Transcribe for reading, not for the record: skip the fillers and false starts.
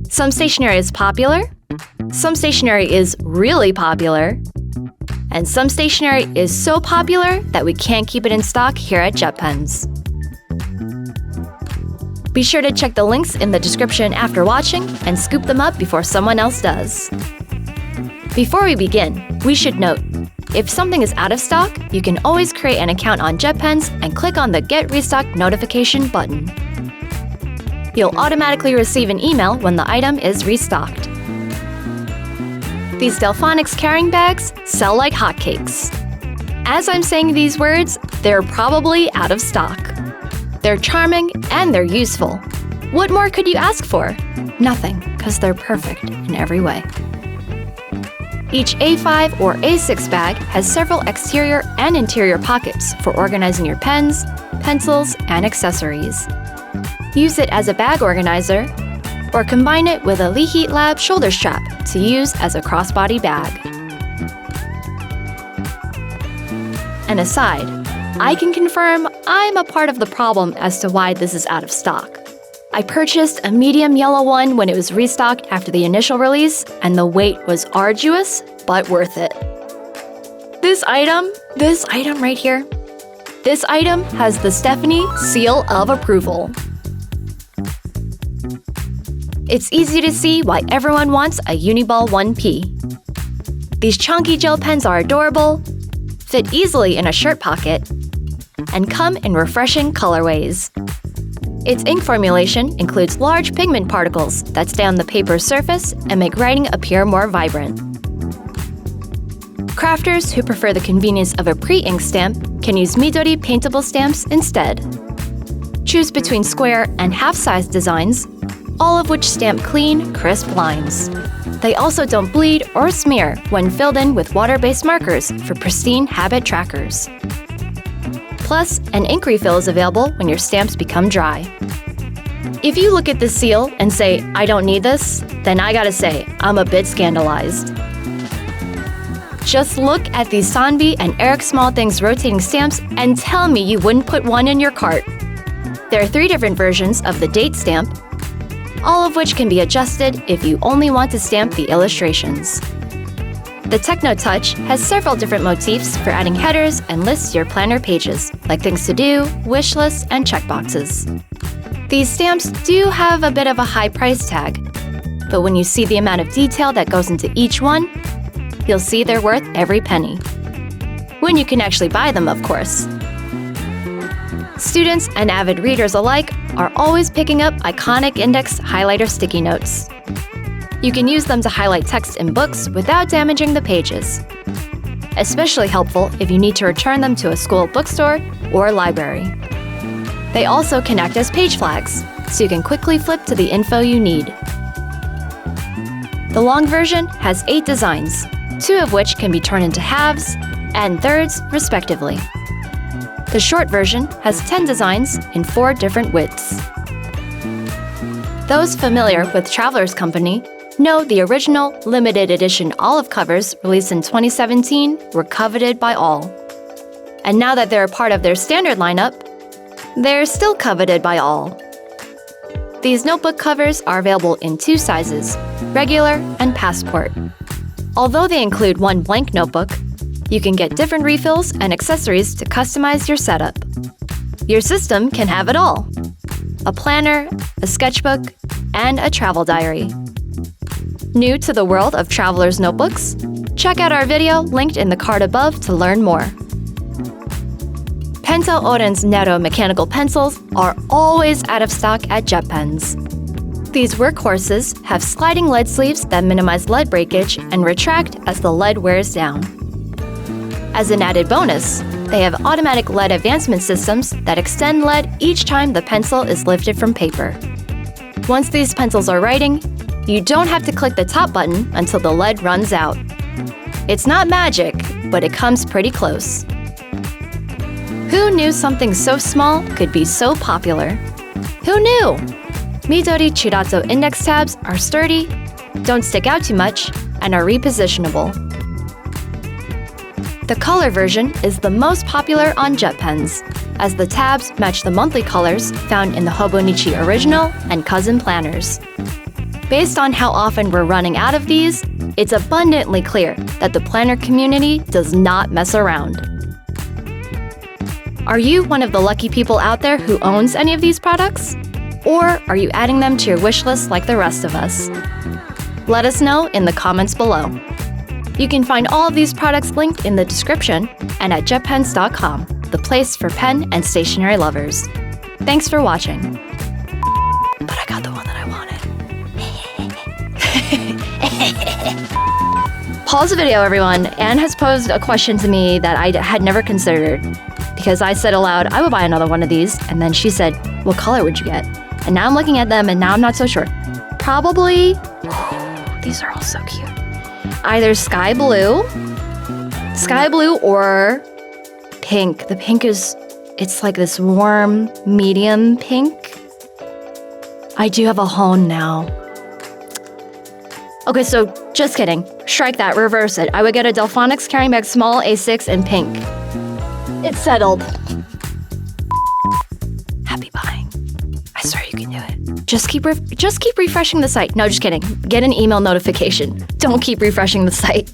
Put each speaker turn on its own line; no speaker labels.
Some stationery is popular, some stationery is really popular, and some stationery is so popular that we can't keep it in stock here at JetPens. Be sure to check the links in the description after watching and scoop them up before someone else does. Before we begin, we should note, if something is out of stock, you can always create an account on JetPens and click on the Get Restock notification button. You'll automatically receive an email when the item is restocked. These Delfonics carrying bags sell like hotcakes. As I'm saying these words, they're probably out of stock. They're charming and they're useful. What more could you ask for? Nothing, because they're perfect in every way. Each A5 or A6 bag has several exterior and interior pockets for organizing your pens, pencils, and accessories. Use it as a bag organizer, or combine it with a Lee Heat Lab shoulder strap to use as a crossbody bag. An aside, I can confirm I'm a part of the problem as to why this is out of stock. I purchased a medium yellow one when it was restocked after the initial release, and the wait was arduous, but worth it. This item right here, this item has the Stephanie seal of approval. It's easy to see why everyone wants a Uni-ball 1P. These chunky gel pens are adorable, fit easily in a shirt pocket, and come in refreshing colorways. Its ink formulation includes large pigment particles that stay on the paper's surface and make writing appear more vibrant. Crafters who prefer the convenience of a pre-ink stamp can use Midori Paintable stamps instead. Choose between square and half-size designs, all of which stamp clean, crisp lines. They also don't bleed or smear when filled in with water-based markers for pristine habit trackers. Plus, an ink refill is available when your stamps become dry. If you look at the seal and say, "I don't need this," then I gotta say, I'm a bit scandalized. Just look at these Sanby and Eric Smallthings rotating stamps and tell me you wouldn't put one in your cart. There are 3 different versions of the date stamp, all of which can be adjusted if you only want to stamp the illustrations. The Techno Touch has several different motifs for adding headers and lists to your planner pages, like things to do, wish lists, and checkboxes. These stamps do have a bit of a high price tag, but when you see the amount of detail that goes into each one, you'll see they're worth every penny. When you can actually buy them, of course. Students and avid readers alike are always picking up iconic index highlighter sticky notes. You can use them to highlight text in books without damaging the pages. Especially helpful if you need to return them to a school bookstore or library. They also can act as page flags, so you can quickly flip to the info you need. The long version has 8 designs, 2 of which can be turned into halves and thirds, respectively. The short version has 10 designs in 4 different widths. Those familiar with Traveler's Company know the original limited edition olive covers released in 2017 were coveted by all. And now that they're a part of their standard lineup, they're still coveted by all. These notebook covers are available in 2 sizes, regular and passport. Although they include 1 blank notebook, you can get different refills and accessories to customize your setup. Your system can have it all: a planner, a sketchbook, and a travel diary. New to the world of Traveler's notebooks? Check out our video linked in the card above to learn more. Pentel Orenz Nero mechanical pencils are always out of stock at JetPens. These workhorses have sliding lead sleeves that minimize lead breakage and retract as the lead wears down. As an added bonus, they have automatic lead advancement systems that extend lead each time the pencil is lifted from paper. Once these pencils are writing, you don't have to click the top button until the lead runs out. It's not magic, but it comes pretty close. Who knew something so small could be so popular? Who knew? Midori Chiratto index tabs are sturdy, don't stick out too much, and are repositionable. The color version is the most popular on JetPens, as the tabs match the monthly colors found in the Hobonichi Original and Cousin planners. Based on how often we're running out of these, it's abundantly clear that the planner community does not mess around. Are you one of the lucky people out there who owns any of these products? Or are you adding them to your wish list like the rest of us? Let us know in the comments below. You can find all of these products linked in the description and at JetPens.com, the place for pen and stationery lovers. Thanks for watching. But I got the one that I wanted. Pause the video, everyone. Anne has posed a question to me that I had never considered, because I said aloud, I would buy another one of these, and then she said, what color would you get? And now I'm looking at them, and now I'm not so sure. Probably, these are all so cute. Either sky blue or pink. The pink it's like this warm, medium pink. I do have a hone now. Okay, so just kidding. Strike that, reverse it. I would get a Delfonics carrying bag small, A6, and pink. It's settled. Happy buying. I swear you can do it. Just keep refreshing the site. No, just kidding. Get an email notification. Don't keep refreshing the site.